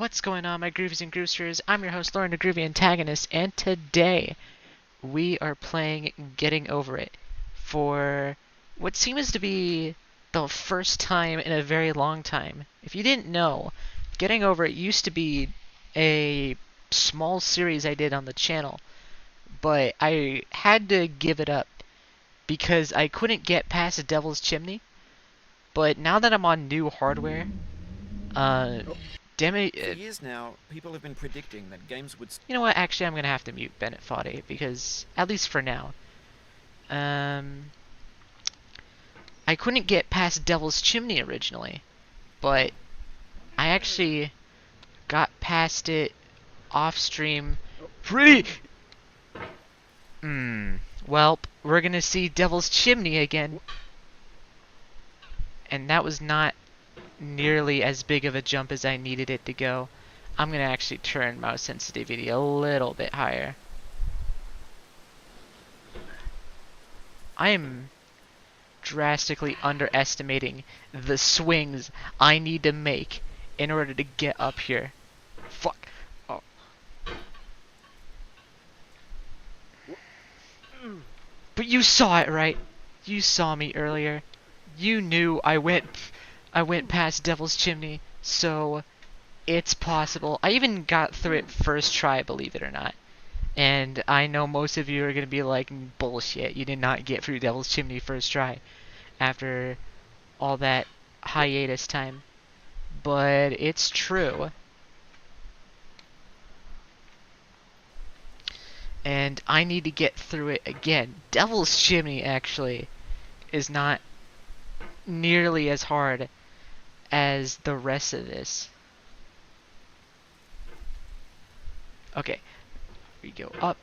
What's going on, my Groovies and Groovsters? I'm your host, Lauren, the Groovy Antagonist, and today we are playing Getting Over It for what seems to be the first time in a very long time. If you didn't know, Getting Over It used to be a small series I did on the channel, but I had to give it up because I couldn't get past the Devil's Chimney. But now that I'm on new hardware, damn it. For years now, people have been predicting that games would... You know what? Actually, I'm gonna have to mute Bennett Foddy because, at least for now, I couldn't get past Devil's Chimney originally, but I actually got past it off stream pretty. Well, we're gonna see Devil's Chimney again, and that was not nearly as big of a jump as I needed it to go. I'm gonna actually turn mouse sensitivity a little bit higher. I am drastically underestimating the swings I need to make in order to get up here. Fuck. Oh. But you saw it, right? You saw me earlier. You knew I went past Devil's Chimney, so it's possible. I even got through it first try, believe it or not. And I know most of you are going to be like, bullshit, you did not get through Devil's Chimney first try after all that hiatus time. But it's true. And I need to get through it again. Devil's Chimney, actually, is not nearly as hard as the rest of this. Okay. We go up.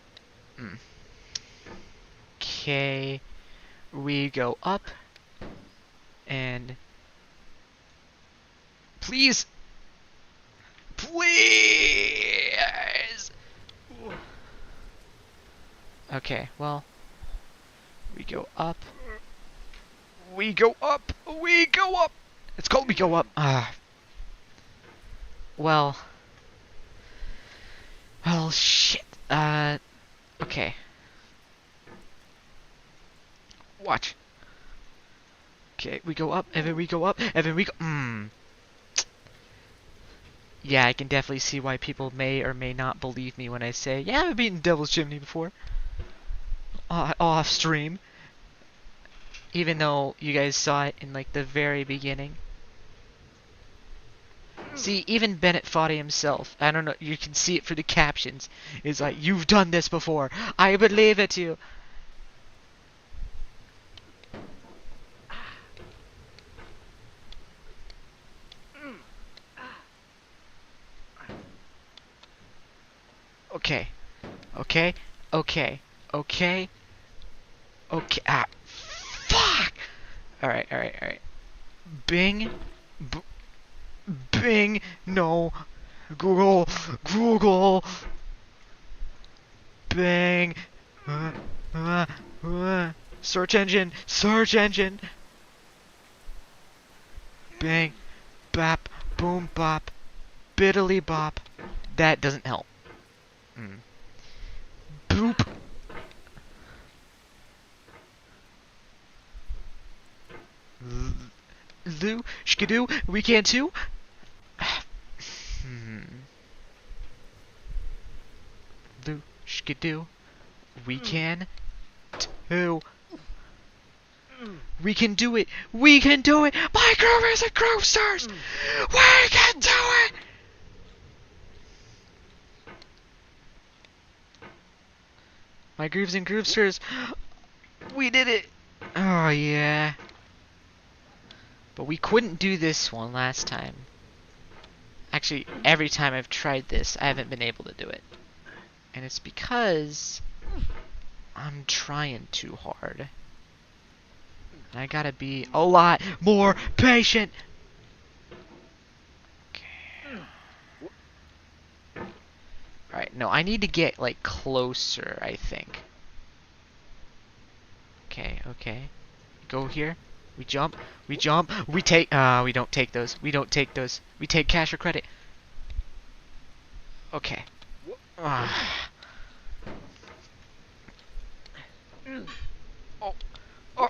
Okay. We go up. And please. Please. Okay, well, we go up. We go up. We go up. It's called we go up. Well, shit. Okay. Watch. Okay, we go up, and then we go up, and then we go. Yeah, I can definitely see why people may or may not believe me when I say, yeah, I've beaten Devil's Chimney before. Off stream. Even though you guys saw it in, like, the very beginning. See, even Bennett Foddy himself, I don't know, you can see it through the captions, is like, you've done this before. I believe it, you. Okay. Okay. Okay. Okay. Okay. Fuck! Alright, alright, alright. Bing. Bing. No. Google. Google. Bing. Search engine. Search engine. Bang. Bap. Boom. Bop. Biddly bop. That doesn't help. Boop. Lou, skidoo, we can too. Lou, skidoo, we can too. We can do it. We can do it. My Groovers and Groovsters. We can do it. My Grooves and Groovsters. We did it. Oh yeah. But we couldn't do this one last time. Actually, every time I've tried this, I haven't been able to do it. And it's because I'm trying too hard. And I gotta be a lot more patient. Okay. Alright, no, I need to get, like, closer, I think. Okay, okay. Go here. We jump. We jump. We take. We don't take those. We don't take those. We take cash or credit. Okay. Ah. Oh. Oh.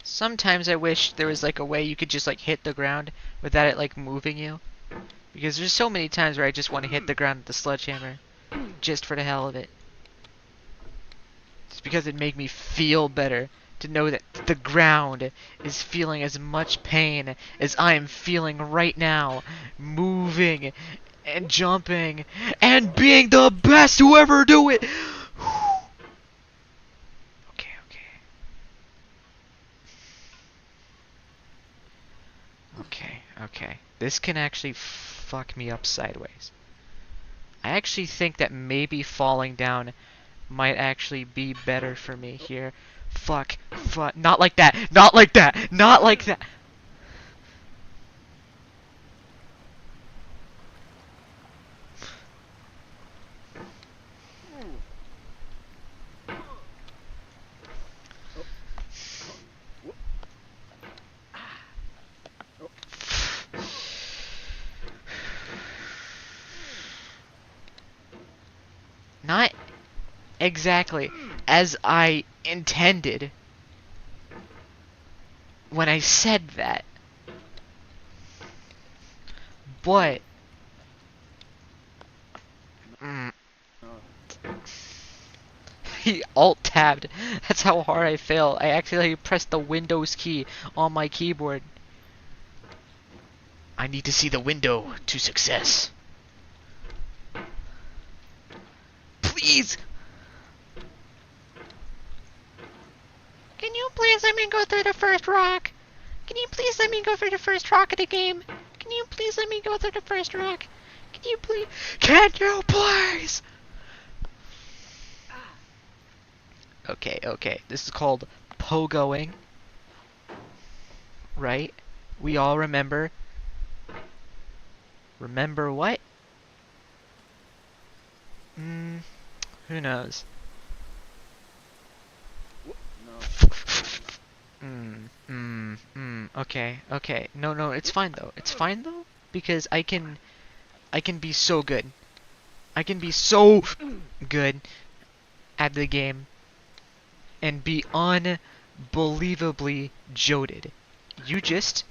Sometimes I wish there was like a way you could just like hit the ground without it like moving you. Because there's so many times where I just want to hit the ground with the sledgehammer. Just for the hell of it. It's because it made me feel better to know that the ground is feeling as much pain as I am feeling right now. Moving and jumping and being the best to ever do it. Okay, okay. Okay, okay. This can actually fuck me up sideways. I actually think that maybe falling down might actually be better for me here. Fuck, fuck. Not like that. Not like that. Not like that. Not exactly as I intended when I said that. But mm, he alt-tabbed. That's how hard I fail. I accidentally pressed the Windows key on my keyboard. I need to see the window to success. Please! Can you please let me go through the first rock? Can you please let me go through the first rock of the game? Can you please let me go through the first rock? Can you please? Can you please? Okay, okay. This is called pogoing. Right? We all remember. Remember what? Who knows? Okay, okay. No, no, it's fine though. It's fine though because I can be so good. I can be so good at the game and be unbelievably jolted. You just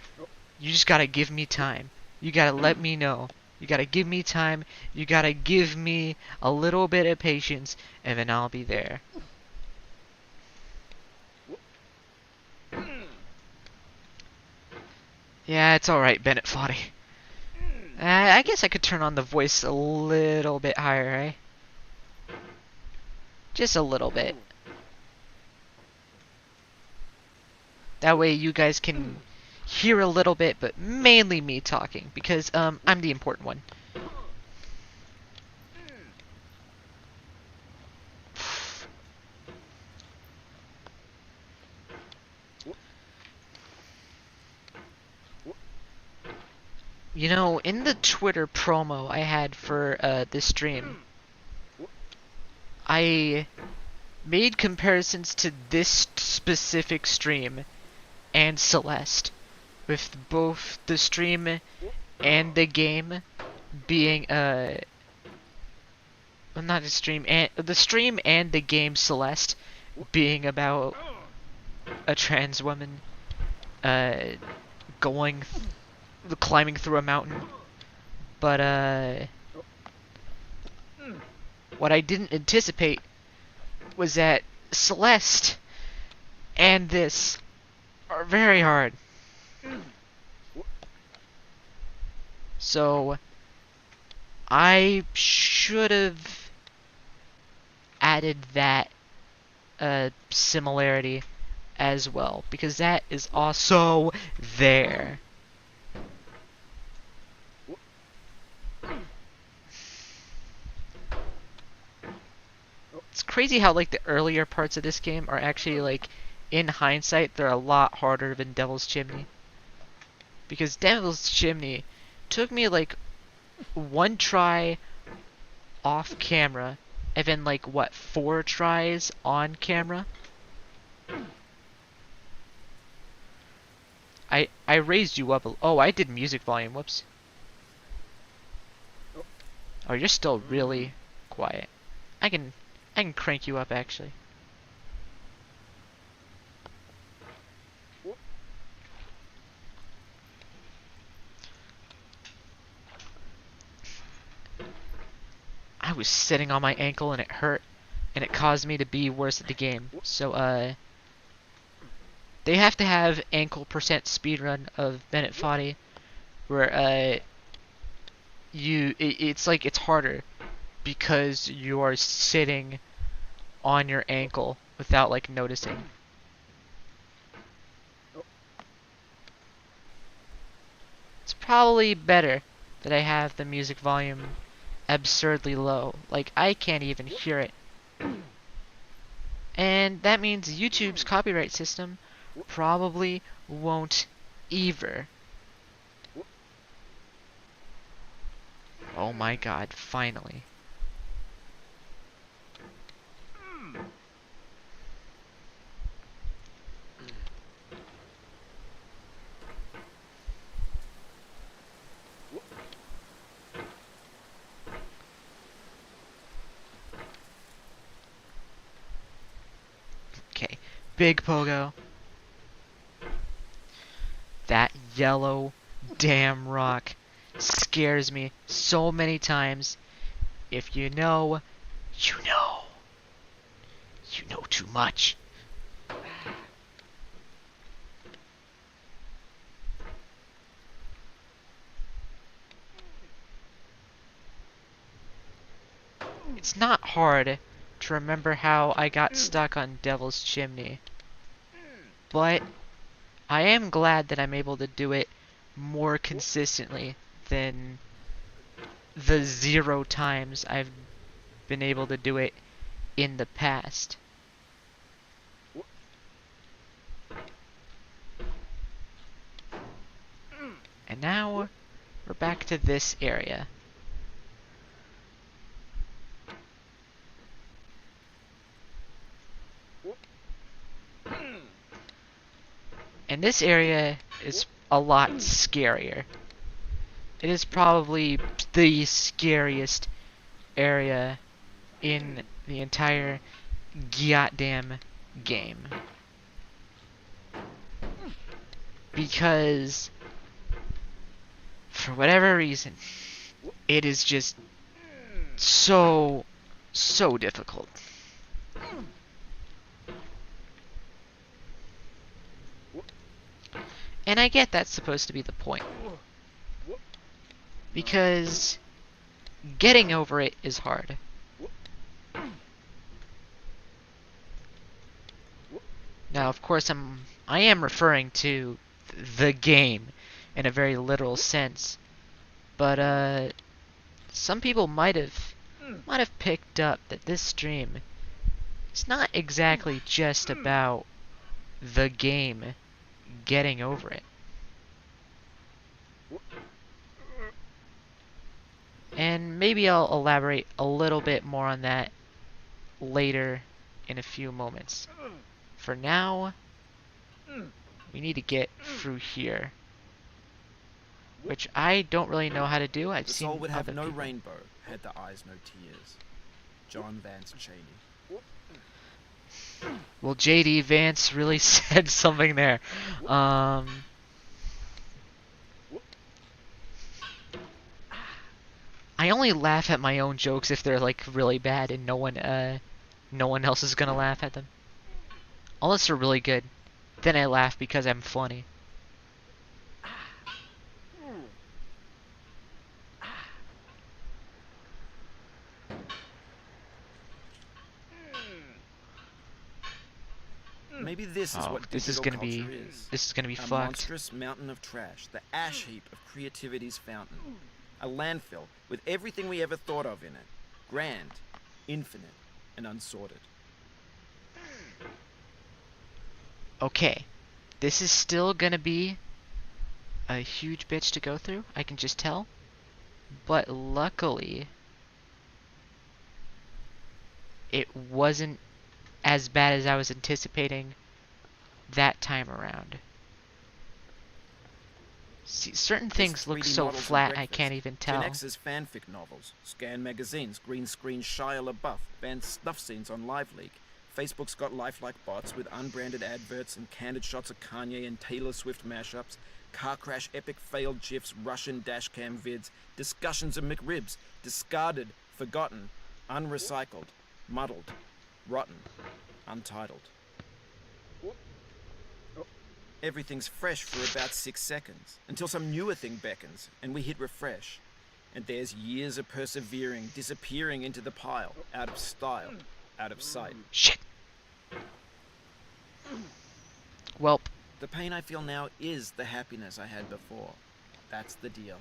gotta give me time. You gotta let me know. You gotta give me time. You gotta give me a little bit of patience, and then I'll be there. Yeah, it's alright, Bennett Foddy. I guess I could turn on the voice a little bit higher, eh? Just a little bit. That way you guys can hear a little bit, but mainly me talking, because I'm the important one. You know, in the Twitter promo I had for this stream, I made comparisons to this specific stream and Celeste, with both the stream and the game being well, not the stream and the game Celeste being about a trans woman uh going climbing through a mountain. But what I didn't anticipate was that Celeste and this are very hard. So I should have added that similarity as well, because that is also there. It's crazy how like the earlier parts of this game are actually like, in hindsight, they're a lot harder than Devil's Chimney. Because Devil's Chimney took me like one try off camera, and then like what, 4 tries on camera. I raised you up. Oh, I did music volume. Whoops. Oh, you're still really quiet. I can crank you up actually. I was sitting on my ankle and it hurt, and it caused me to be worse at the game. So they have to have ankle percent speedrun of Bennett Foddy, where it's like it's harder because you are sitting on your ankle without like noticing. It's probably better that I have the music volume absurdly low. Like I can't even hear it. And that means YouTube's copyright system probably won't either. Oh my god, finally. Okay, big pogo. That yellow damn rock scares me so many times. If you know, you know. You know too much. It's not hard to remember how I got stuck on Devil's Chimney, but I am glad that I'm able to do it more consistently than the 0 times I've been able to do it in the past. And now we're back to this area. And this area is a lot scarier. It is probably the scariest area in the entire goddamn game. Because, for whatever reason, it is just so difficult. And I get that's supposed to be the point. Because getting over it is hard. Now, of course, I am referring to the game in a very literal sense, but some people might have picked up that this stream is not exactly just about the game getting over it. And maybe I'll elaborate a little bit more on that later in a few moments. For now, we need to get through here, which I don't really know how to do. I've The seen soul would have other no people. rainbow, had the eyes no tears. John Vance Cheney. Well, JD Vance really said something there. I only laugh at my own jokes if they're like really bad and no one else is gonna laugh at them. Unless they're really good, then I laugh because I'm funny. Maybe this is Oh, what this is digital gonna culture be is. A fucked. monstrous mountain of trash, the ash heap of creativity's fountain. A landfill with everything we ever thought of in it. Grand, infinite, and unsorted. Okay, this is still gonna be a huge bitch to go through, I can just tell. But luckily, it wasn't as bad as I was anticipating that time around. See, certain There's things look 3D so models and flat I breakfast. can't even Gen tell. X's fanfic novels, scan magazines, green screen Shia LaBeouf, banned snuff scenes on LiveLeak. Facebook's got lifelike bots with unbranded adverts and candid shots of Kanye and Taylor Swift mashups, car crash epic failed GIFs, Russian dashcam vids, discussions of McRibs, discarded, forgotten, unrecycled, muddled, rotten, untitled. Everything's fresh for about 6 seconds, until some newer thing beckons, and we hit refresh. And there's years of persevering disappearing into the pile, out of style, out of sight. Shit. Welp. The pain I feel now is the happiness I had before. That's the deal.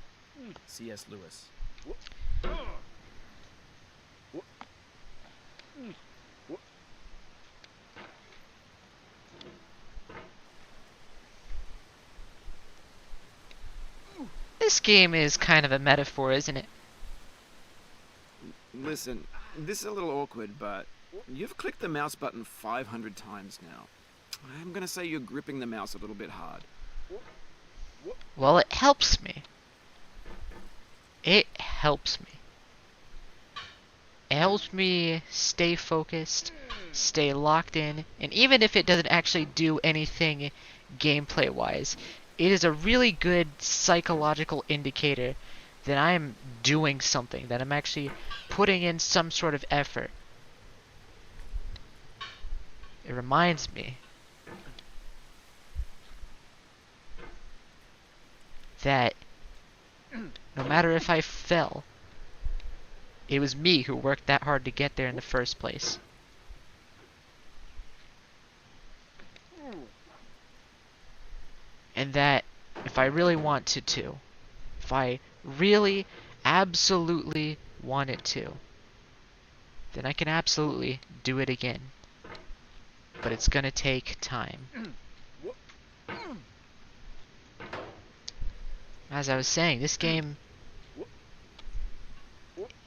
C.S. Lewis. This game is kind of a metaphor, isn't it? Listen, this is a little awkward, but you've clicked the mouse button 500 times now. I'm gonna say you're gripping the mouse a little bit hard. Well, it helps me. It helps me. It helps me stay focused, stay locked in, and even if it doesn't actually do anything gameplay-wise, it is a really good psychological indicator that I am doing something, that I'm actually putting in some sort of effort. It reminds me that no matter if I fell, it was me who worked that hard to get there in the first place. And that if I really wanted to, if I really, absolutely wanted to, then I can absolutely do it again. But it's gonna take time. As I was saying, this game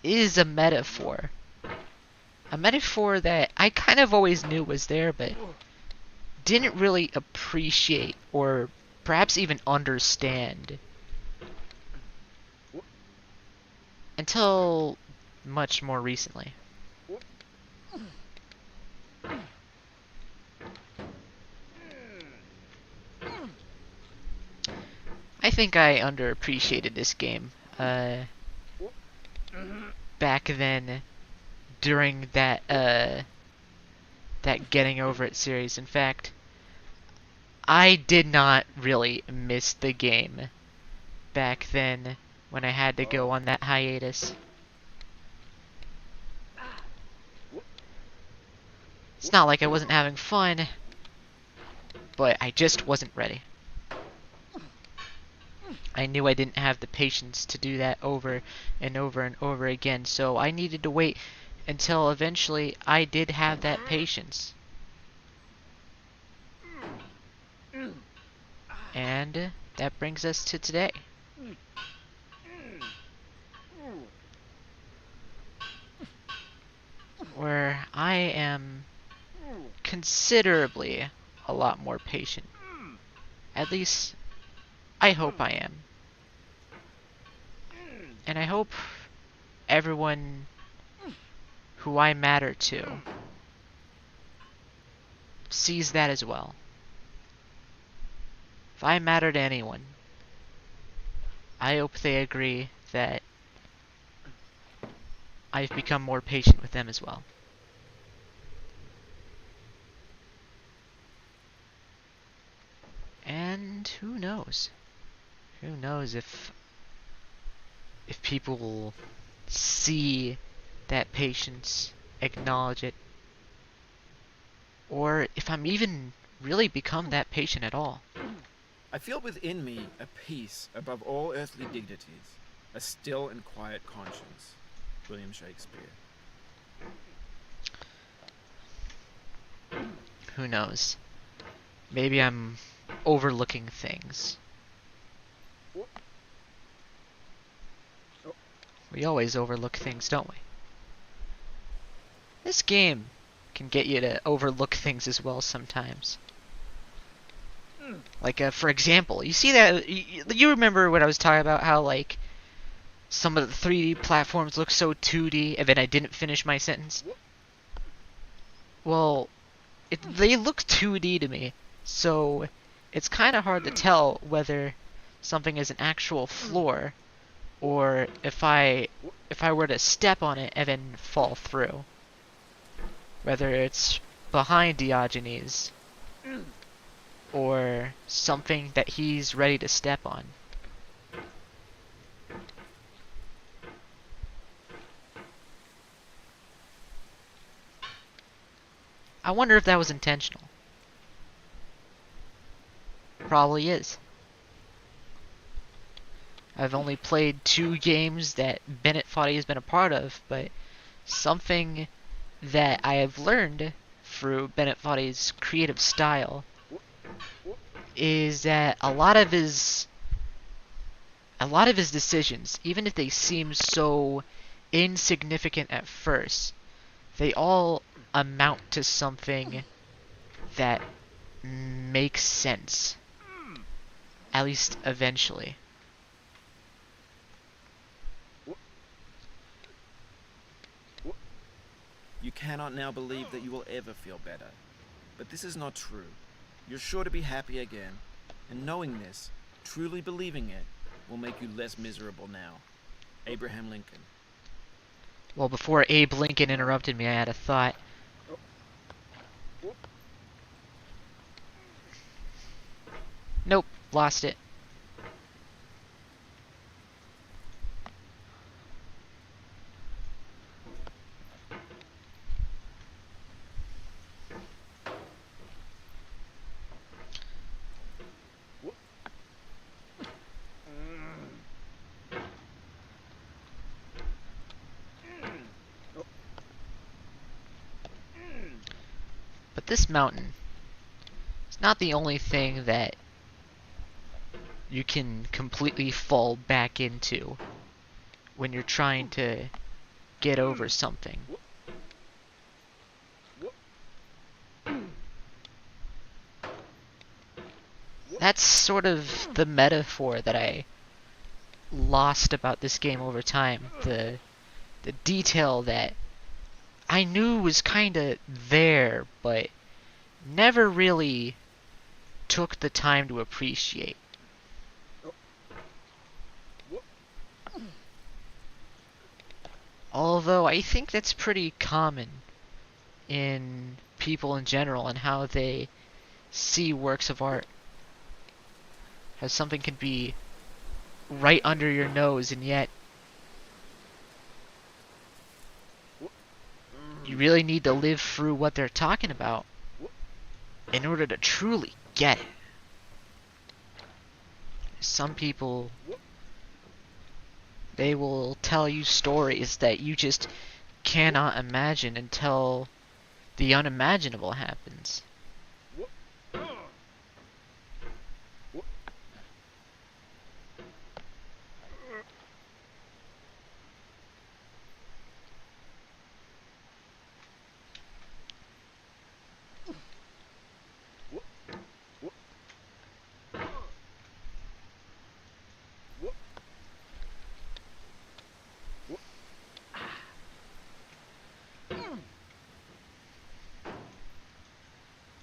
is a metaphor. A metaphor that I kind of always knew was there, but didn't really appreciate or perhaps even understand until much more recently. I think I underappreciated this game back then during that Getting Over It series. In fact, I did not really miss the game back then when I had to go on that hiatus. It's not like I wasn't having fun, but I just wasn't ready. I knew I didn't have the patience to do that over and over and over again, so I needed to wait until eventually I did have that patience. And that brings us to today. Where I am considerably a lot more patient. At least, I hope I am. And I hope everyone who I matter to sees that as well. If I matter to anyone, I hope they agree that I've become more patient with them as well. And who knows? Who knows if people will see that patience, acknowledge it, or if I'm even really become that patient at all. I feel within me a peace above all earthly dignities, a still and quiet conscience. William Shakespeare. Who knows? Maybe I'm overlooking things. We always overlook things, don't we? This game can get you to overlook things as well sometimes. Like, for example, you see that... You remember when I was talking about how, like, some of the 3D platforms look so 2D, and then I didn't finish my sentence? Well, they look 2D to me, so it's kind of hard to tell whether something is an actual floor, or if I were to step on it and then fall through. Whether it's behind Diogenes, or something that he's ready to step on. I wonder if that was intentional. Probably is. I've only played 2 games that Bennett Foddy has been a part of, but something that I have learned through Bennett Foddy's creative style is that a lot of his decisions, even if they seem so insignificant at first, they all amount to something that makes sense. At least eventually. You cannot now believe that you will ever feel better. But this is not true. You're sure to be happy again. And knowing this, truly believing it, will make you less miserable now. Abraham Lincoln. Well, before Abe Lincoln interrupted me, I had a thought. Nope, lost it. But this mountain is not the only thing that you can completely fall back into when you're trying to get over something. That's sort of the metaphor that I lost about this game over time. The detail that I knew was kinda there, but never really took the time to appreciate. Although I think that's pretty common in people in general and how they see works of art. How something can be right under your nose and yet you really need to live through what they're talking about in order to truly get it. Some people, they will tell you stories that you just cannot imagine until the unimaginable happens.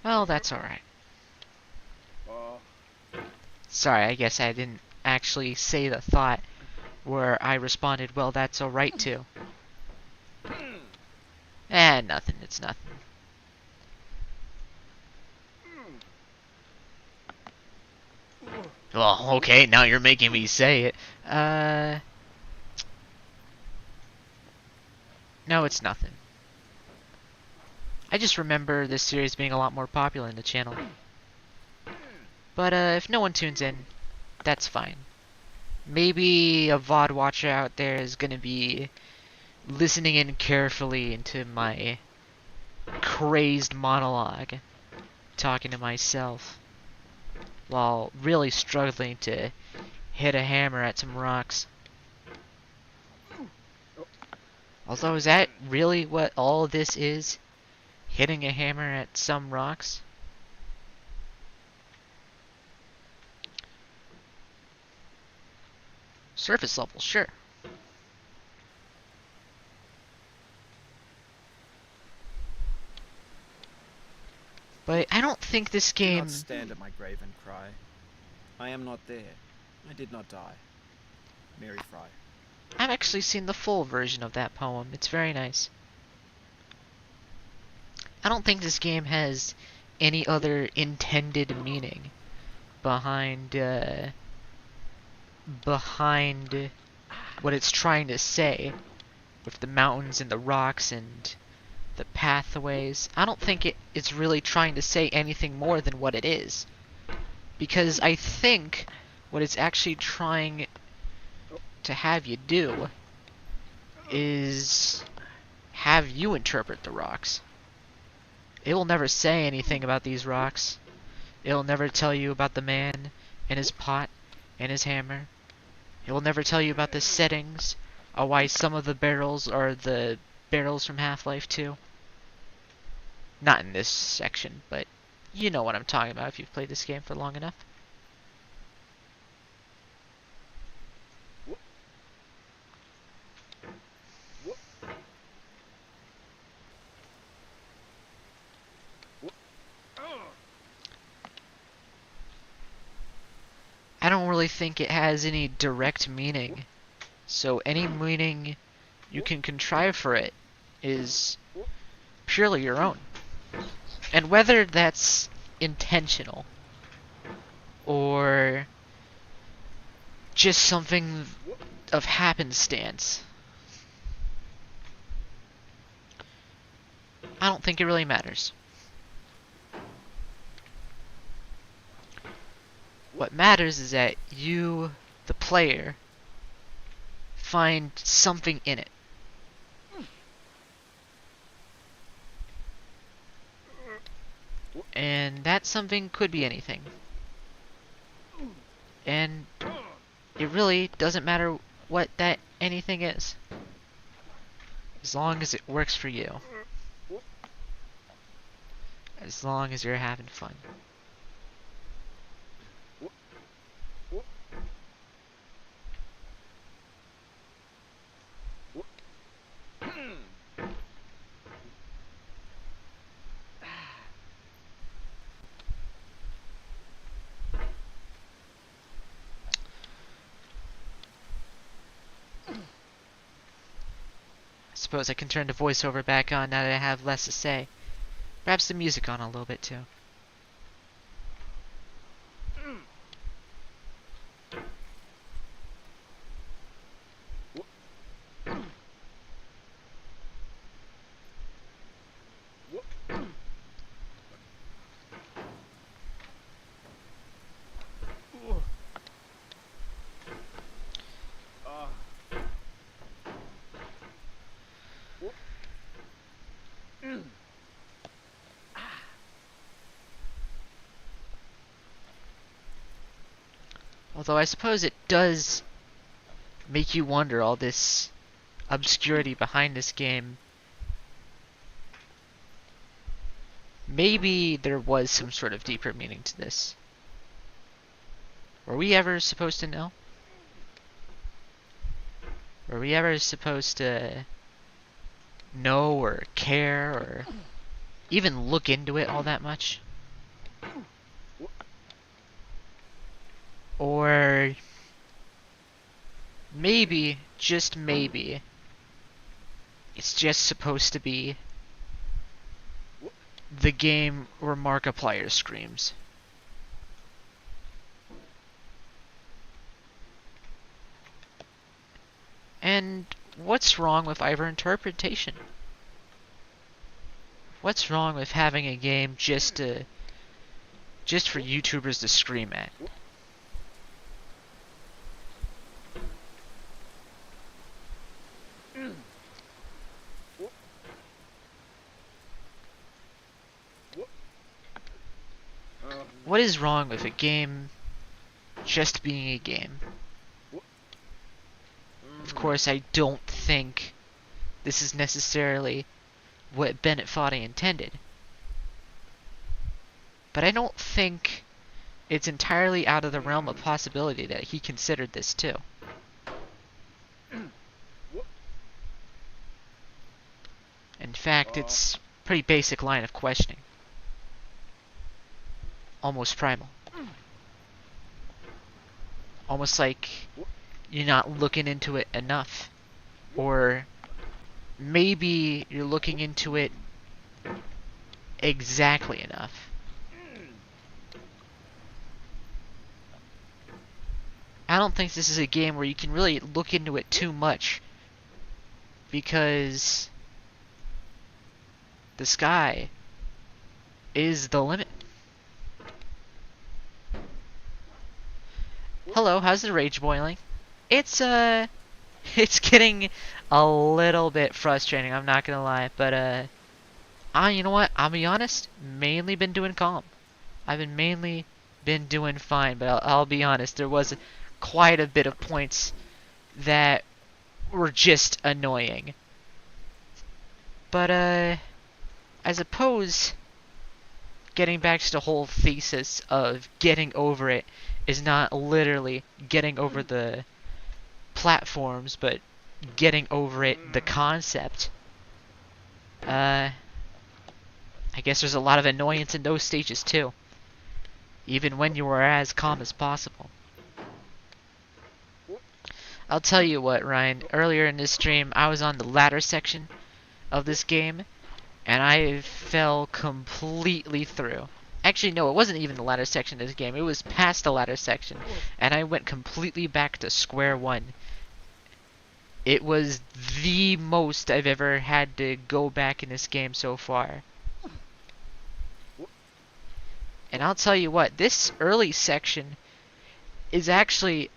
Well, that's alright. Sorry, I guess I didn't actually say the thought where I responded, well, that's alright too. Nothing, it's nothing. Well, okay, now you're making me say it. No, it's nothing. I just remember this series being a lot more popular in the channel. But if no one tunes in, that's fine. Maybe a VOD watcher out there is gonna be listening in carefully into my crazed monologue, talking to myself, while really struggling to hit a hammer at some rocks. Although, is that really what all this is? Hitting a hammer at some rocks? Surface level, sure. But I don't think this Do game... not stand at my grave and cry. I am not there. I did not die. Mary Fry. I've actually seen the full version of that poem. It's very nice. I don't think this game has any other intended meaning behind what it's trying to say with the mountains and the rocks and the pathways. I don't think it's really trying to say anything more than what it is. Because I think what it's actually trying to have you do is have you interpret the rocks. It will never say anything about these rocks. It'll never tell you about the man and his pot and his hammer. It will never tell you about the settings or why some of the barrels are the barrels from Half-Life 2. Not in this section, but you know what I'm talking about if you've played this game for long enough. I don't really think it has any direct meaning. So any meaning you can contrive for it is purely your own. And whether that's intentional or just something of happenstance, I don't think it really matters. What matters is that you, the player, find something in it. And that something could be anything. And it really doesn't matter what that anything is, as long as it works for you. As long as you're having fun. I suppose I can turn the voiceover back on now that I have less to say. Perhaps the music on a little bit too. Although I suppose it does make you wonder all this obscurity behind this game. Maybe there was some sort of deeper meaning to this. Were we ever supposed to know? Were we ever supposed to know or care or even look into it all that much? Or maybe, just maybe, it's just supposed to be the game where Markiplier screams. And what's wrong with either interpretation? What's wrong with having a game just for YouTubers to scream at? What is wrong with a game just being a game? Of course, I don't think this is necessarily what Bennett Foddy intended. But I don't think it's entirely out of the realm of possibility that he considered this too. In fact, it's a pretty basic line of questioning. Almost primal. Almost like you're not looking into it enough. Or maybe you're looking into it exactly enough. I don't think this is a game where you can really look into it too much, because the sky is the limit. Hello, how's the rage boiling? It's getting a little bit frustrating, I'm not gonna lie, but you know what, I'll be honest, mainly been doing calm. I've mainly been doing fine, but I'll be honest, there was quite a bit of points that were just annoying. But I suppose getting back to the whole thesis of getting over it is not literally getting over the platforms, but getting over it, the concept. I guess there's a lot of annoyance in those stages too, even when you are as calm as possible. I'll tell you what, Ryan, earlier in this stream, I was on the ladder section of this game, and I fell completely through. Actually, no, it wasn't even the ladder section of this game. It was past the ladder section, and I went completely back to square one. It was the most I've ever had to go back in this game so far. And I'll tell you what, this early section is I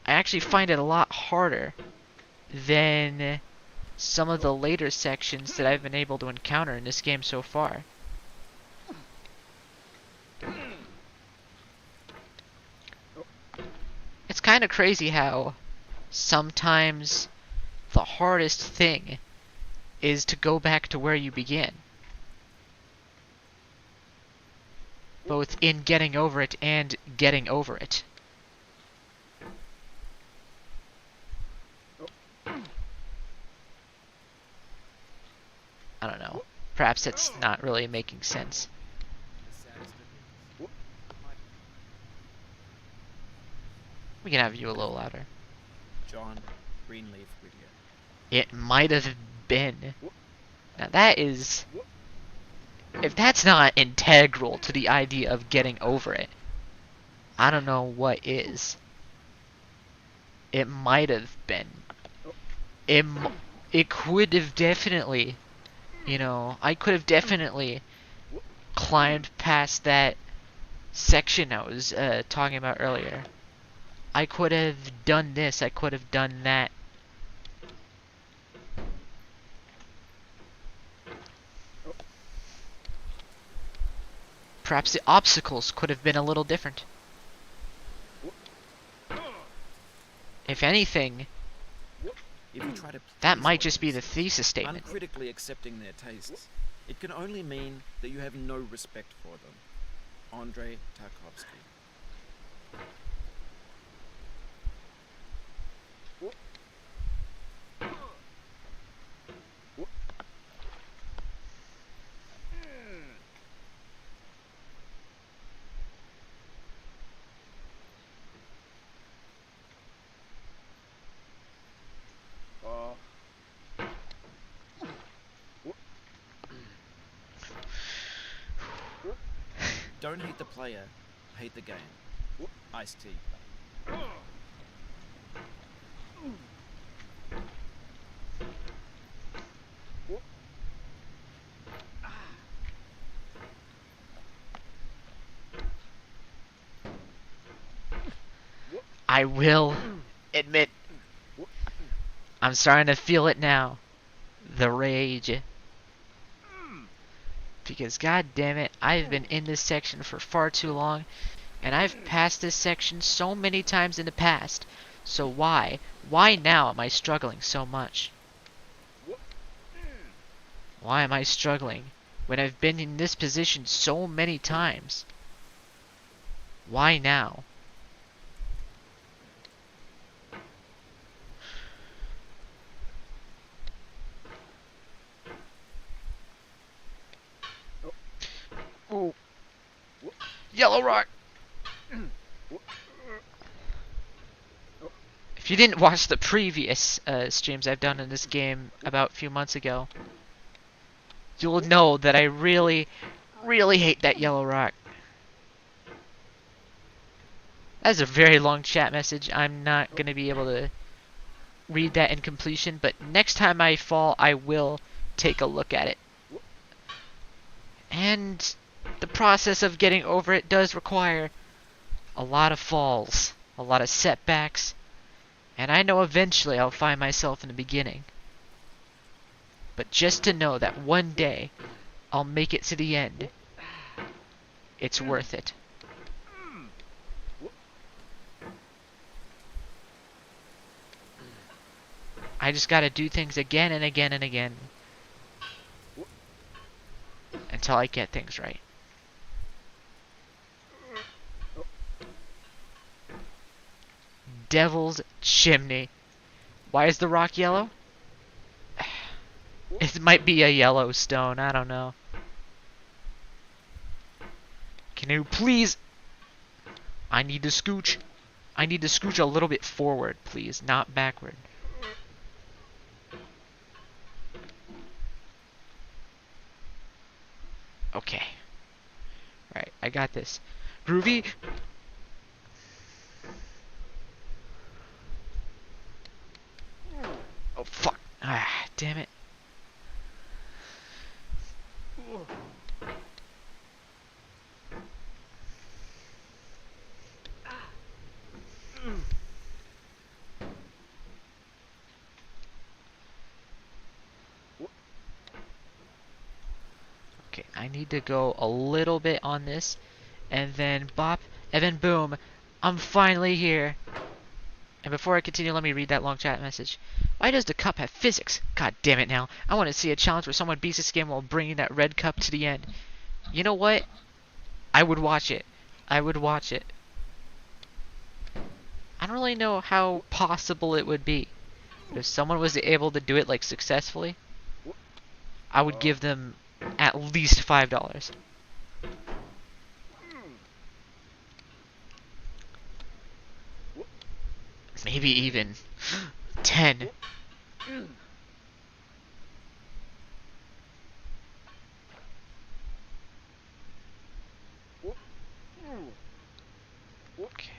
actually find it a lot harder than some of the later sections that I've been able to encounter in this game so far. It's kind of crazy how sometimes the hardest thing is to go back to where you began. Both in getting over it and getting over it. I don't know. Perhaps that's not really making sense. We can have you a little louder. John, Greenleaf Radio. It might have been. Now that is... If that's not integral to the idea of getting over it, I don't know what is. It might have been. It could have definitely... You know, I could have definitely climbed past that section I was talking about earlier. I could have done this, I could have done that. Perhaps the obstacles could have been a little different. If anything, If you try to that please might just be the others, thesis statement. uncritically accepting their tastes, it can only mean that you have no respect for them. Andrei Tarkovsky. Don't hate the player, hate the game. Ice-T. I will admit, I'm starting to feel it now. The rage. Because god damn it, I've been in this section for far too long, and I've passed this section so many times in the past. So why now am I struggling so much? Why am I struggling when I've been in this position so many times? Why now? Ooh. Yellow rock! If you didn't watch the previous streams I've done in this game about a few months ago, you'll know that I really, really hate that yellow rock. That's a very long chat message. I'm not going to be able to read that in completion, but next time I fall, I will take a look at it. And the process of getting over it does require a lot of falls, a lot of setbacks, and I know eventually I'll find myself in the beginning. But just to know that one day I'll make it to the end, it's worth it. I just gotta do things again and again and again until I get things right. Devil's Chimney. Why is the rock yellow? It might be a yellow stone, I don't know. Can you please? I need to scooch. I need to scooch a little bit forward, please, not backward. Okay. Alright, I got this. Groovy! Oh, fuck. Ah, damn it. Okay, I need to go a little bit on this, and then bop, and then boom, I'm finally here. And before I continue, let me read that long chat message. Why does the cup have physics? God damn it now. I want to see a challenge where someone beats this game while bringing that red cup to the end. You know what? I would watch it. I would watch it. I don't really know how possible it would be. But if someone was able to do it, like, successfully, I would give them at least $5. Maybe even 10. Okay.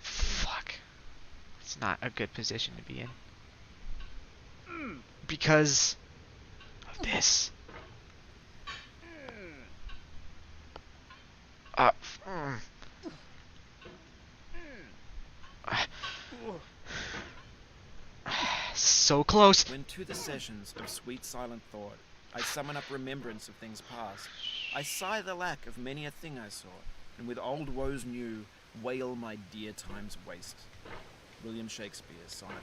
Fuck. It's not a good position to be in. Because of this. So close. When to the sessions of sweet silent thought, I summon up remembrance of things past. I sigh the lack of many a thing I sought, and with old woes new, wail my dear time's waste. William Shakespeare, Sonnet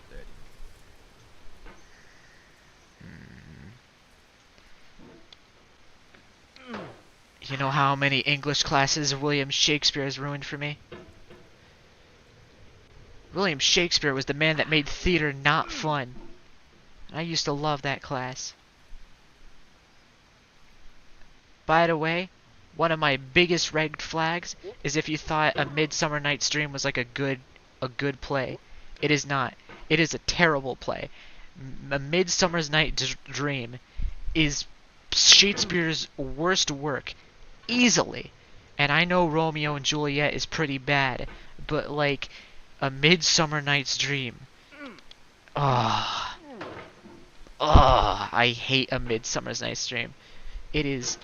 30. You know how many English classes William Shakespeare has ruined for me? William Shakespeare was the man that made theater not fun. I used to love that class. By the way, one of my biggest red flags is if you thought A Midsummer Night's Dream was like a good play. It is not. It is a terrible play. A Midsummer's Night's Dream is Shakespeare's worst work, easily. And I know Romeo and Juliet is pretty bad, but like A Midsummer Night's Dream. I hate A Midsummer Night's Dream. It is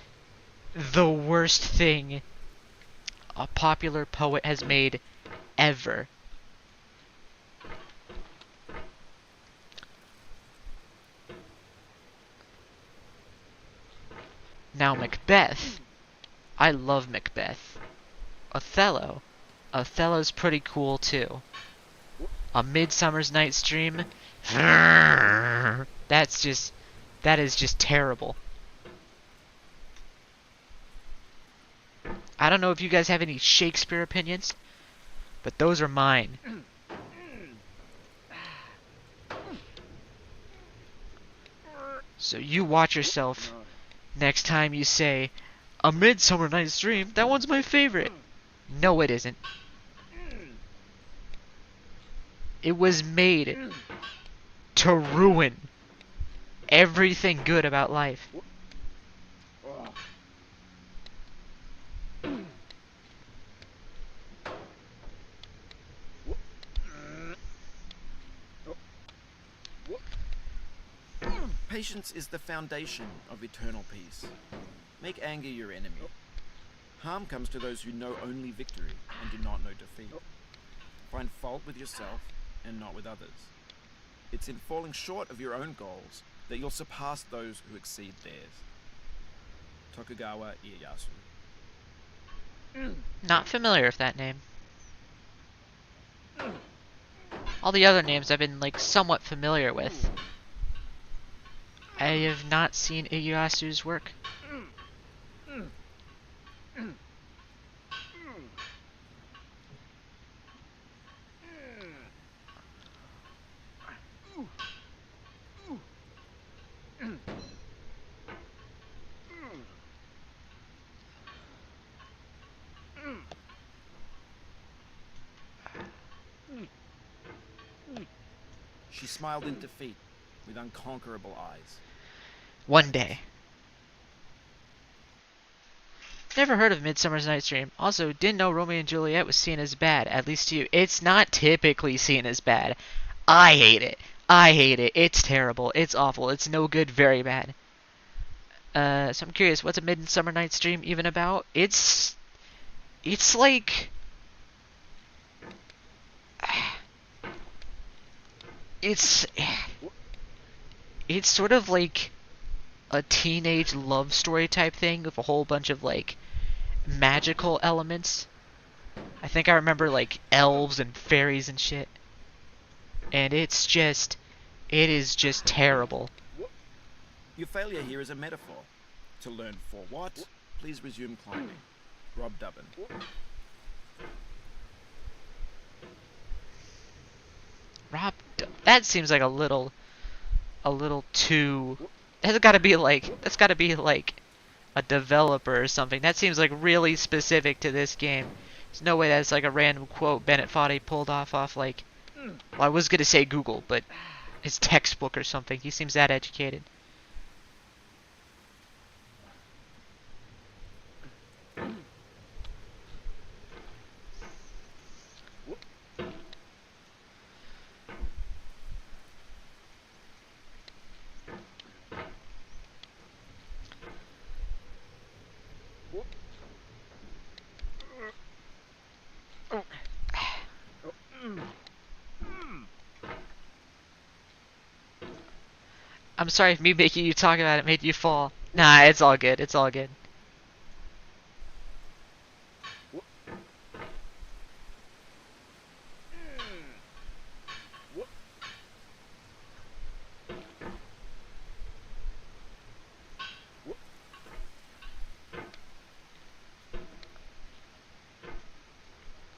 the worst thing a popular poet has made ever. Now Macbeth. I love Macbeth. Othello. Othello's pretty cool too. A Midsummer's Night's Dream. That is just terrible. I don't know if you guys have any Shakespeare opinions, but those are mine. So you watch yourself next time you say, A Midsummer Night's Dream, that one's my favorite. No, it isn't. It was made to ruin everything good about life. Patience is the foundation of eternal peace. Make anger your enemy. Harm comes to those who know only victory and do not know defeat. Find fault with yourself and not with others. It's in falling short of your own goals that you'll surpass those who exceed theirs. Tokugawa Ieyasu. Not familiar with that name. All the other names I've been like somewhat familiar with. I have not seen Ieyasu's work. She smiled in defeat with unconquerable eyes. One day. Never heard of Midsummer's Night's Dream. Also, didn't know Romeo and Juliet was seen as bad, at least to you. It's not typically seen as bad. I hate it. I hate it. It's terrible. It's awful. It's no good. Very bad. So I'm curious, what's a Midsummer Night's Dream even about? It's like... It's sort of like a teenage love story type thing with a whole bunch of like magical elements. I think I remember like elves and fairies and shit. And it is just terrible. Your failure here is a metaphor. To learn for what, please resume climbing. Rob Dubbin. That seems like a little too. That's got to be like a developer or something. That seems like really specific to this game. There's no way that's like a random quote Bennett Foddy pulled off like. Well, I was gonna say Google, but his textbook or something. He seems that educated. I'm sorry if me making you talk about it made you fall. Nah, it's all good. It's all good.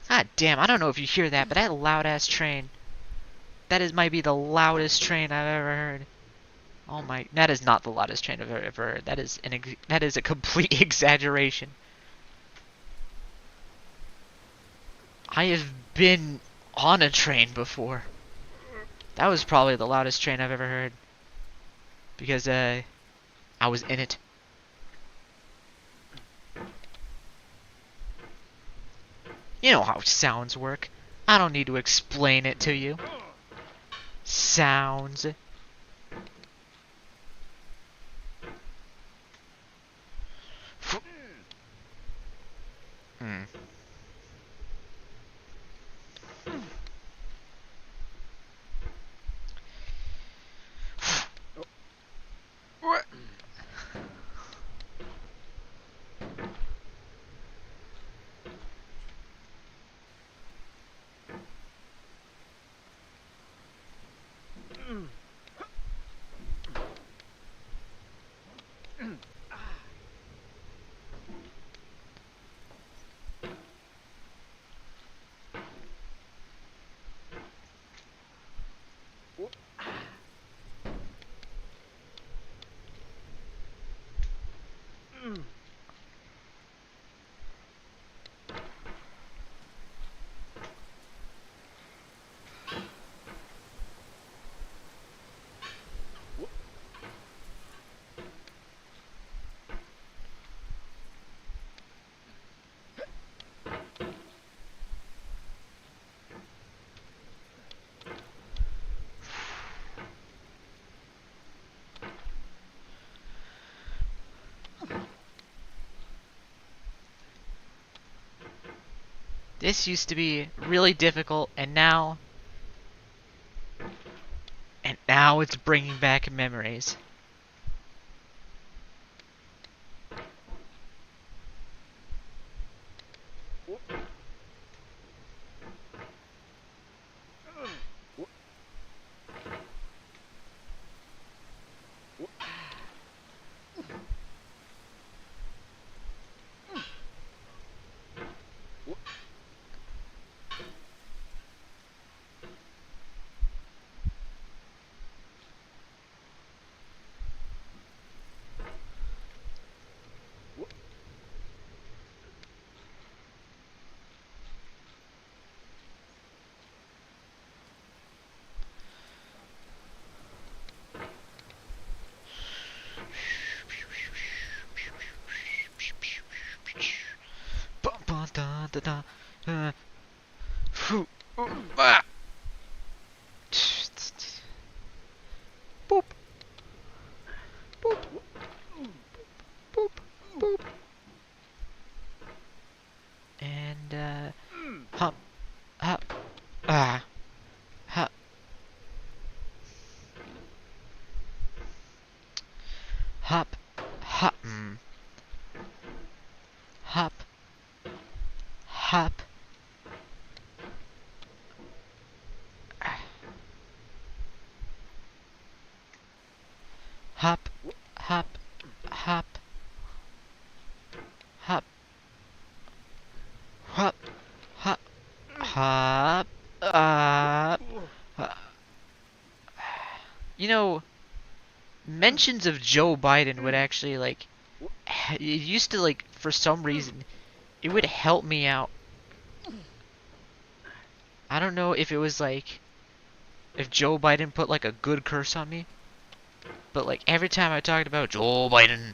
God damn, I don't know if you hear that, but that loud ass train. Might be the loudest train I've ever heard. Oh my, that is not the loudest train I've ever heard. That is a complete exaggeration. I have been on a train before. That was probably the loudest train I've ever heard. Because I was in it. You know how sounds work. I don't need to explain it to you. Sounds. Hmm. This used to be really difficult, and now it's bringing back memories. Boop, boop, boop, boop. And hop, hop, hop, hop, hop, hop, hop. Hop, hop, hop, hop, hop, hop, hop, hop. You know, mentions of Joe Biden would actually, like, it used to, like, for some reason, it would help me out. I don't know if it was, like, if Joe Biden put, like, a good curse on me, but, like, every time I talked about Joe Biden,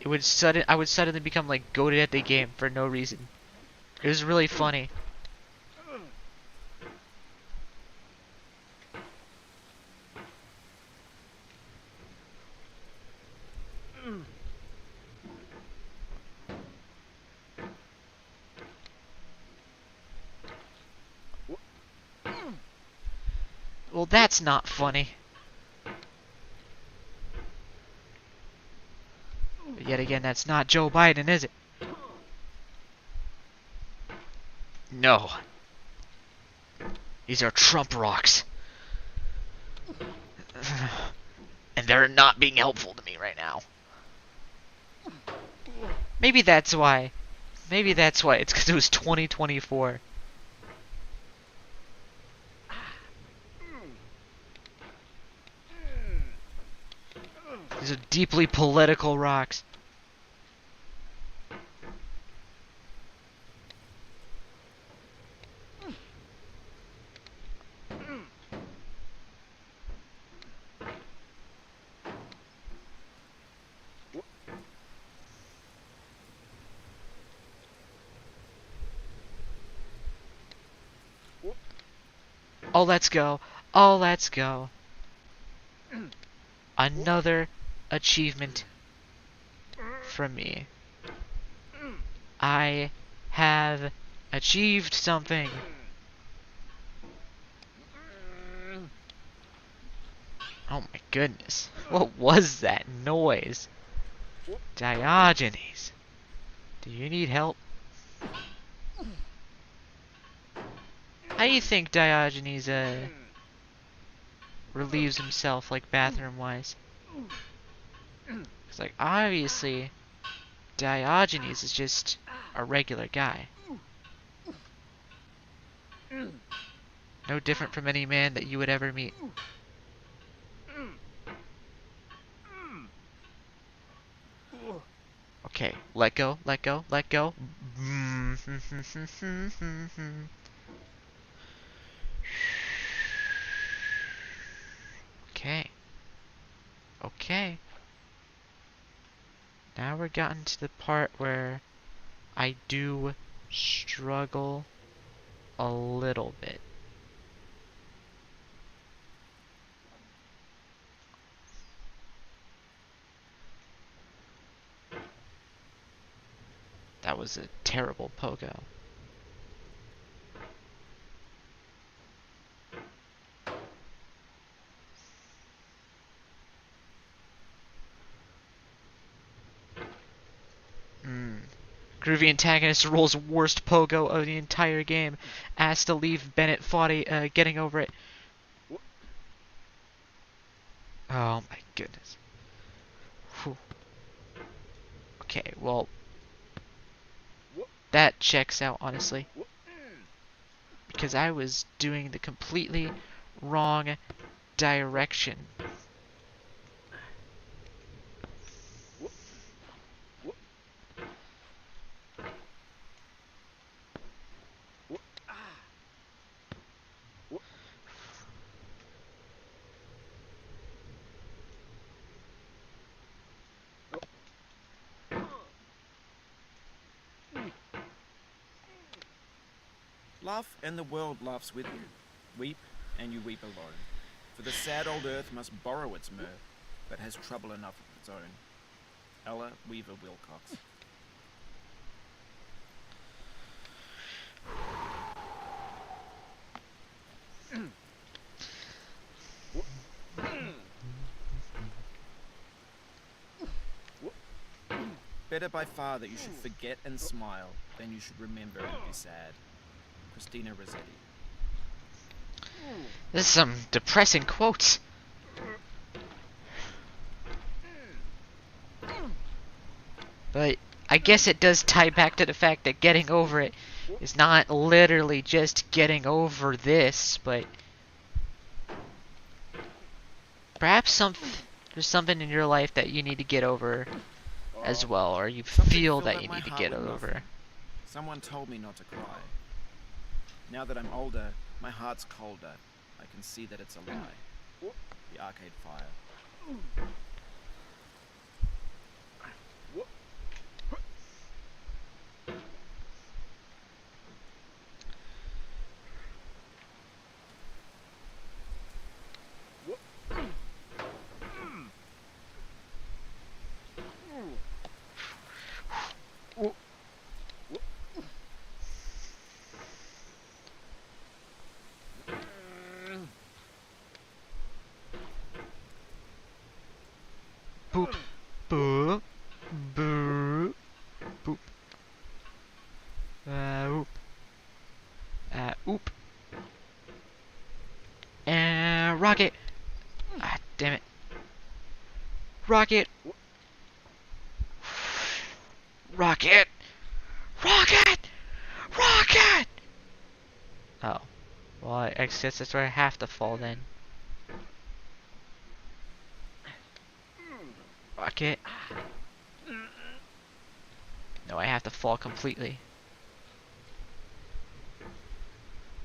I would suddenly become, like, goated at the game for no reason. It was really funny. Well, that's not funny. But yet again, that's not Joe Biden, is it? No. These are Trump rocks. And they're not being helpful to me right now. Maybe that's why. Maybe that's why. It's because it was 2024. These are deeply political rocks. Oh, let's go. Oh, let's go. Another achievement from me. I have achieved something. Oh my goodness. What was that noise? Diogenes. Do you need help? How do you think Diogenes relieves himself, like, bathroom-wise? It's like, obviously, Diogenes is just a regular guy. No different from any man that you would ever meet. Okay, let go, let go, let go. Okay. Okay. Now we're gotten to the part where I do struggle a little bit. That was a terrible pogo. Groovy Antagonist rolls worst pogo of the entire game. Asked to leave Bennett Foddy getting over it. Oh my goodness. Whew. Okay, well, that checks out, honestly. Because I was doing the completely wrong direction. Laugh, and the world laughs with you. Weep, and you weep alone. For the sad old earth must borrow its mirth, but has trouble enough of its own. Ella Weaver Wilcox. Better by far that you should forget and smile than you should remember and be sad. Christina Rossetti. This is some depressing quotes. But I guess it does tie back to the fact that getting over it is not literally just getting over this, but perhaps there's something in your life that you need to get over as well, or you Something feel filled that up you my need to heart get with over. nothing. Someone told me not to cry. Now that I'm older, my heart's colder. I can see that it's a lie. The arcade fire. Boop, boop, boop, boop. Oop. Oop. And rocket. Ah, damn it. Rocket. Rocket. Rocket. Rocket. Oh. Well, I guess that's where I have to fall then. Rocket. No, I have to fall completely.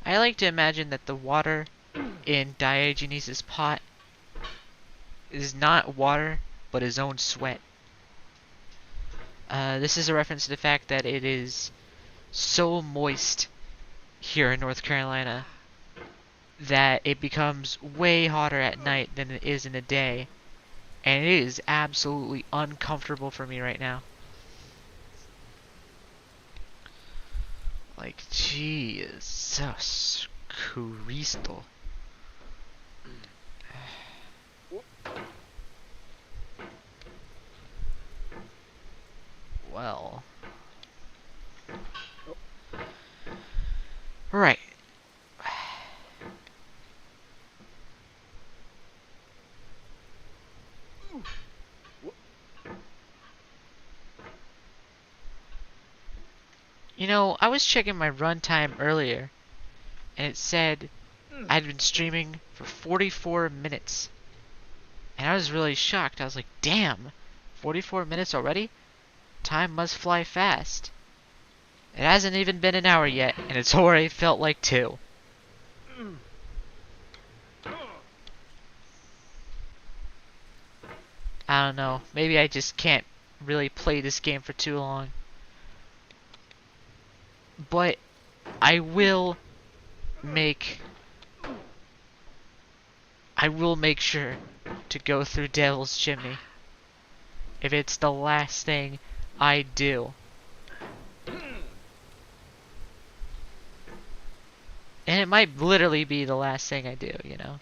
I like to imagine that the water in Diogenes' pot is not water, but his own sweat. This is a reference to the fact that it is so moist here in North Carolina that it becomes way hotter at night than it is in the day. And it is absolutely uncomfortable for me right now. Like, Jesus Cristo. Well. Right. You know, I was checking my runtime earlier, and it said I'd been streaming for 44 minutes. And I was really shocked. I was like, damn, 44 minutes already? Time must fly fast. It hasn't even been an hour yet, and it's already felt like 2. I don't know. Maybe I just can't really play this game for too long. But I will make sure to go through Devil's Chimney if it's the last thing I do. And it might literally be the last thing I do, you know.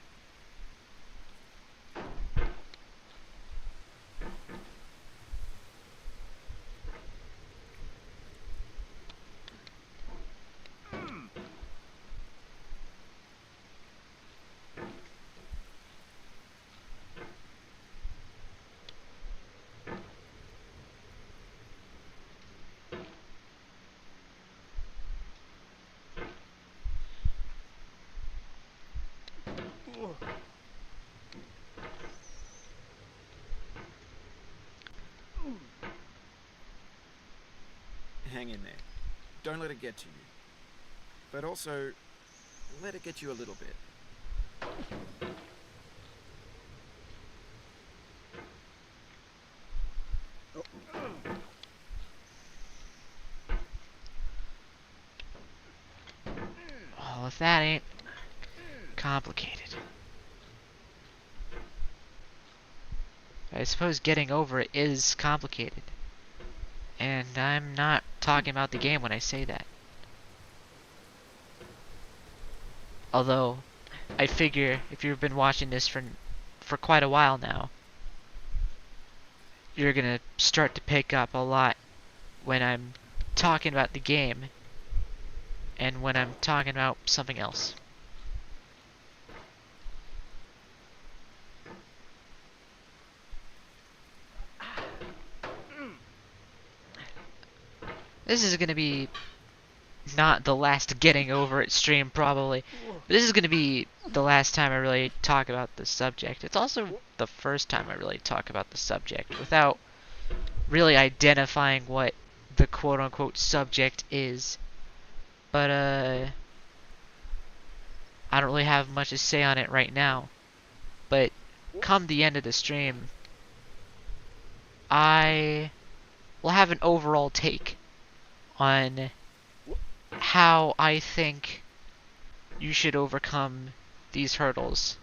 Hang in there. Don't let it get to you. But also, let it get you a little bit. Well, if that ain't complicated. I suppose getting over it is complicated. And I'm not talking about the game when I say that. Although, I figure if you've been watching this for quite a while now, you're gonna start to pick up a lot when I'm talking about the game and when I'm talking about something else. This is gonna be not the last getting over it stream, probably. But this is gonna be the last time I really talk about the subject. It's also the first time I really talk about the subject without really identifying what the quote-unquote subject is. But, I don't really have much to say on it right now. But come the end of the stream, I will have an overall take on how I think you should overcome these hurdles.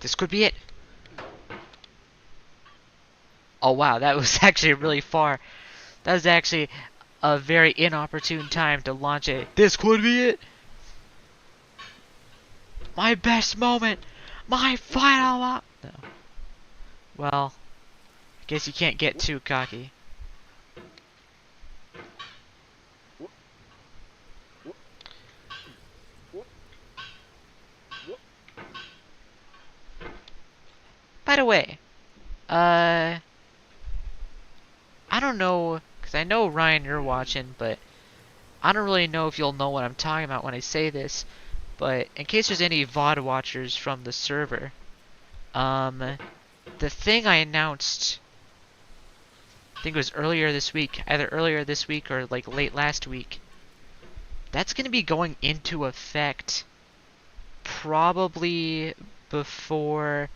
This could be it. Oh wow, that was actually really far. That was actually a very inopportune time to launch it. This could be it. My best moment. My final moment. No. Well, I guess you can't get too cocky. By the way, I don't know, because I know, Ryan, you're watching, but I don't really know if you'll know what I'm talking about when I say this. But in case there's any VOD watchers from the server, the thing I announced, I think it was earlier this week, either earlier this week or like late last week, that's going to be going into effect probably before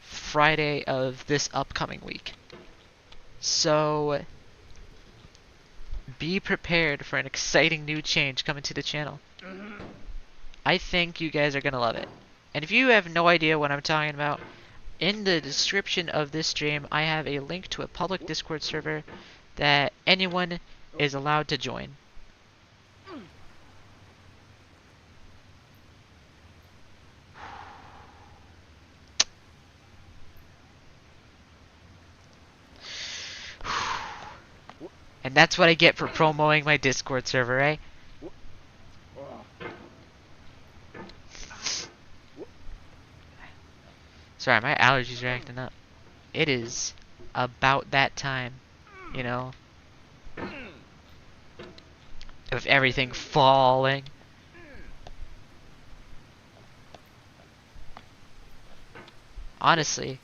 Friday of this upcoming week. So be prepared for an exciting new change coming to the channel. I think you guys are going to love it. And if you have no idea what I'm talking about, in the description of this stream, I have a link to a public Discord server that anyone is allowed to join. And that's what I get for promoting my Discord server, eh? Sorry, my allergies are acting up. It is about that time, you know, of everything falling. Honestly,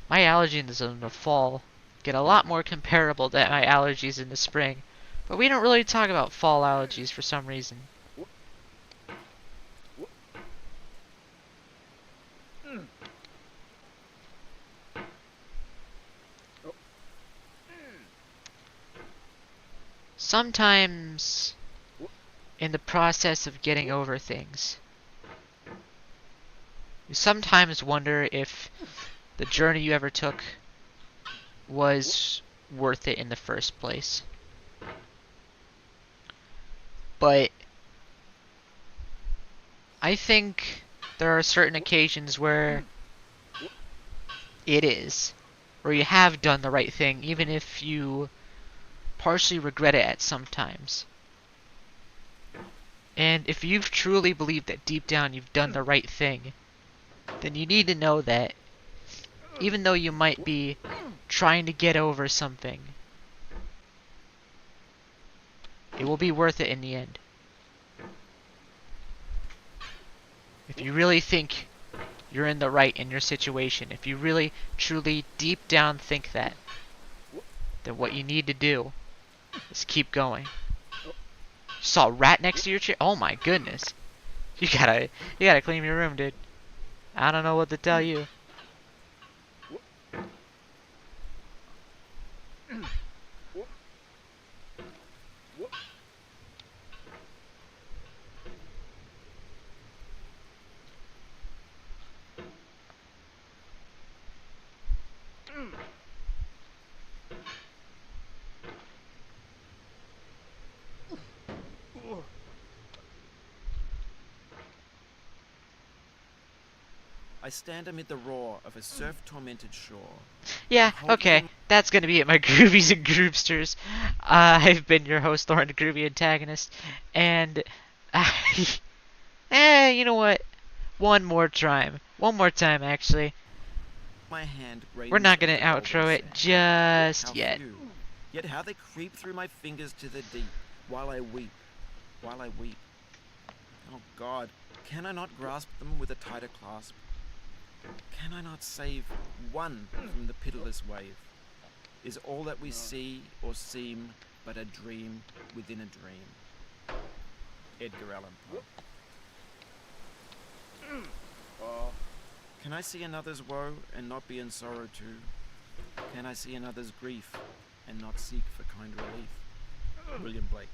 my allergies in the fall get a lot more comparable than my allergies in the spring. But we don't really talk about fall allergies for some reason. Sometimes, in the process of getting over things, you sometimes wonder if the journey you ever took was worth it in the first place. But I think there are certain occasions where it is, where you have done the right thing, even if you partially regret it at some times. And if you've truly believed that deep down you've done the right thing, then you need to know that even though you might be trying to get over something, it will be worth it in the end. If you really think you're in the right in your situation, if you really, truly, deep down think that, then what you need to do is keep going. You saw a rat next to your chair? Oh my goodness. You gotta clean your room, dude. I don't know what to tell you. I stand amid the roar of a surf-tormented shore. Yeah, okay. That's gonna be it, my Groovies and Groupsters. I've been your host, Lauren, the Groovy Antagonist. And, you know what? One more time, actually. My hand We're not gonna grazes the outro golden it sand. just How yet. few, yet how they creep through my fingers to the deep, while I weep. Oh God, can I not grasp them with a tighter clasp? Can I not save one from the pitiless wave? Is all that we see or seem but a dream within a dream? Edgar Allan Poe. Can I see another's woe and not be in sorrow too? Can I see another's grief and not seek for kind relief? William Blake.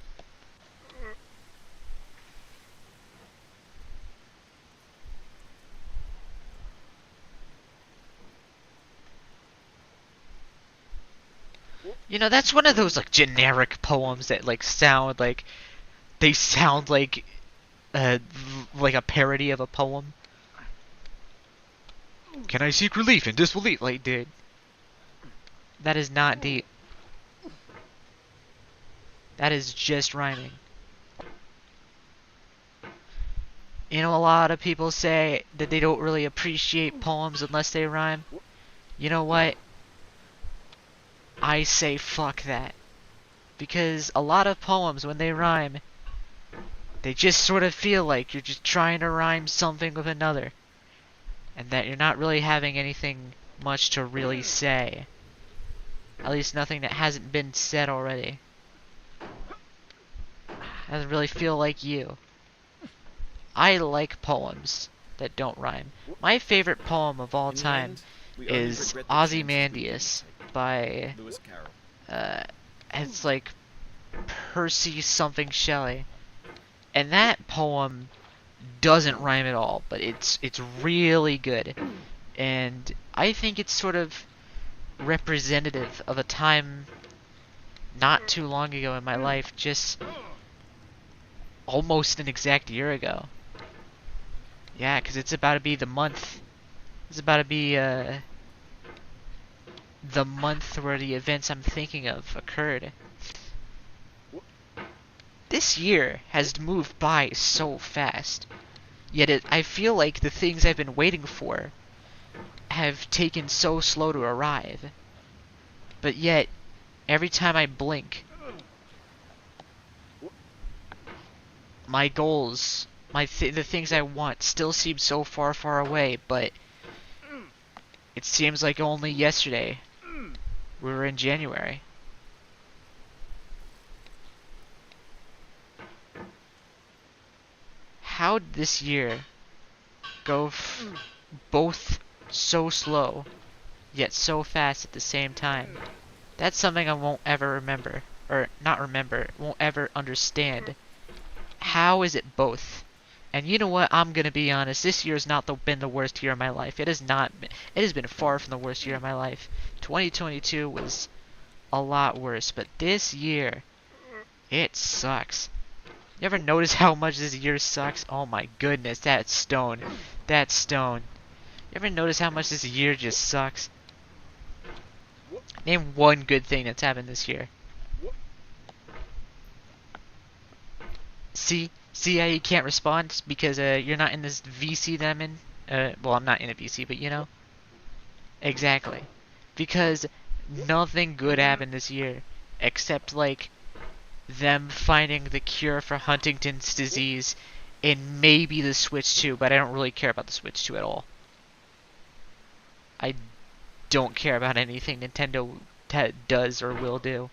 You know, that's one of those, like, generic poems that, like, sound like... They sound like a parody of a poem. Can I seek relief in disbelief? Like, dude. That is not deep. That is just rhyming. You know, a lot of people say that they don't really appreciate poems unless they rhyme. You know what? I say fuck that. Because a lot of poems, when they rhyme, they just sort of feel like you're just trying to rhyme something with another. And that you're not really having anything much to really say. At least nothing that hasn't been said already. Doesn't really feel like you. I like poems that don't rhyme. My favorite poem of all In the time end, We only is regret the chances we didn't Ozymandias take. by Lewis Carroll. it's like Percy something Shelley. And that poem doesn't rhyme at all, but it's really good. And I think it's sort of representative of a time not too long ago in my life, just almost an exact year ago. Yeah, because it's about to be the month. It's about to be the month where the events I'm thinking of occurred. This year has moved by so fast. Yet I feel like the things I've been waiting for have taken so slow to arrive. But yet, every time I blink, my goals, the things I want still seem so far, far away, but it seems like only yesterday we were in January. How did this year go both so slow, yet so fast at the same time? That's something I won't ever remember. Or, not remember, won't ever understand. How is it both? And you know what? I'm gonna be honest. This year has not been the worst year of my life. It has not. It has been far from the worst year of my life. 2022 was a lot worse, but this year, it sucks. You ever notice how much this year sucks? Oh my goodness, that's stone. That's stone. You ever notice how much this year just sucks? Name one good thing that's happened this year. See how you can't respond because you're not in this VC that I'm in. Well, I'm not in a VC, but you know. Exactly, because nothing good happened this year except like them finding the cure for Huntington's disease and maybe the Switch 2, but I don't really care about the Switch 2 at all. I don't care about anything Nintendo does or will do.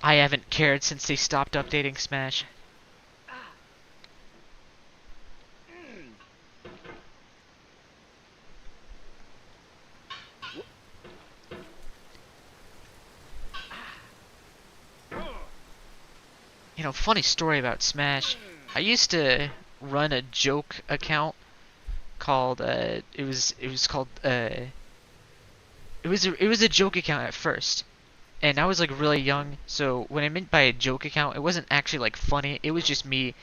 I haven't cared since they stopped updating Smash. You know, funny story about Smash. I used to run a joke account called it was a joke account at first. And I was like really young, so what I meant by a joke account, it wasn't actually like funny. It was just me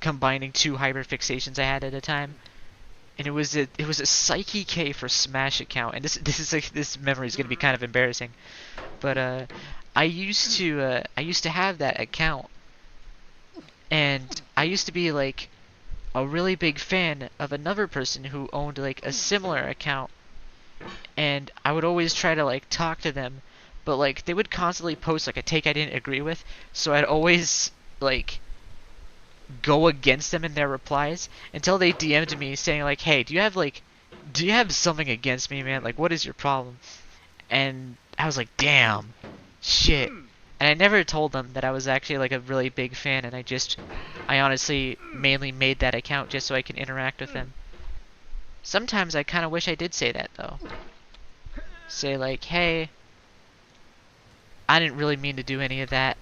combining two hyperfixations I had at a time. And it was a Psyche K for Smash account, and this memory is gonna be kind of embarrassing, but I used to have that account, and I used to be like a really big fan of another person who owned like a similar account, and I would always try to like talk to them, but like they would constantly post like a take I didn't agree with, so I'd always like go against them in their replies until they DM'd me saying like, "Hey, do you have something against me, man? Like, what is your problem?" And I was like, "Damn, shit." And I never told them that I was actually like a really big fan, and I honestly mainly made that account just so I can interact with them. Sometimes I kind of wish I did say that though. Say like, "Hey, I didn't really mean to do any of that.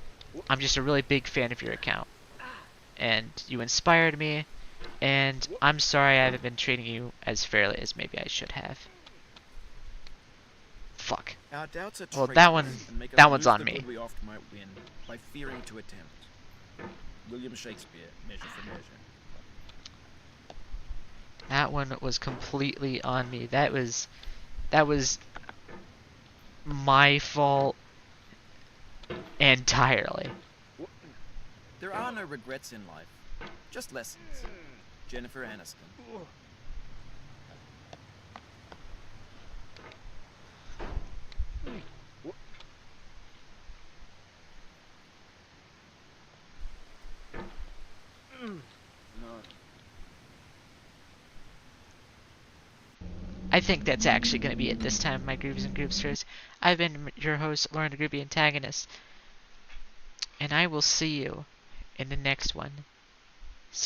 I'm just a really big fan of your account. And you inspired me, and I'm sorry I haven't been treating you as fairly as maybe I should have." Fuck. Our doubts are Well, traitorous and make us that one's lose on the me. good we oft might win by fearing to attempt. William Shakespeare, Measure for Measure. That one was completely on me. That was my fault entirely. There are no regrets in life, just lessons. Jennifer Aniston. I think that's actually going to be it this time, my Grooves and Groovesters. I've been your host, Lauren the Groovy Antagonist, and I will see you in the next one.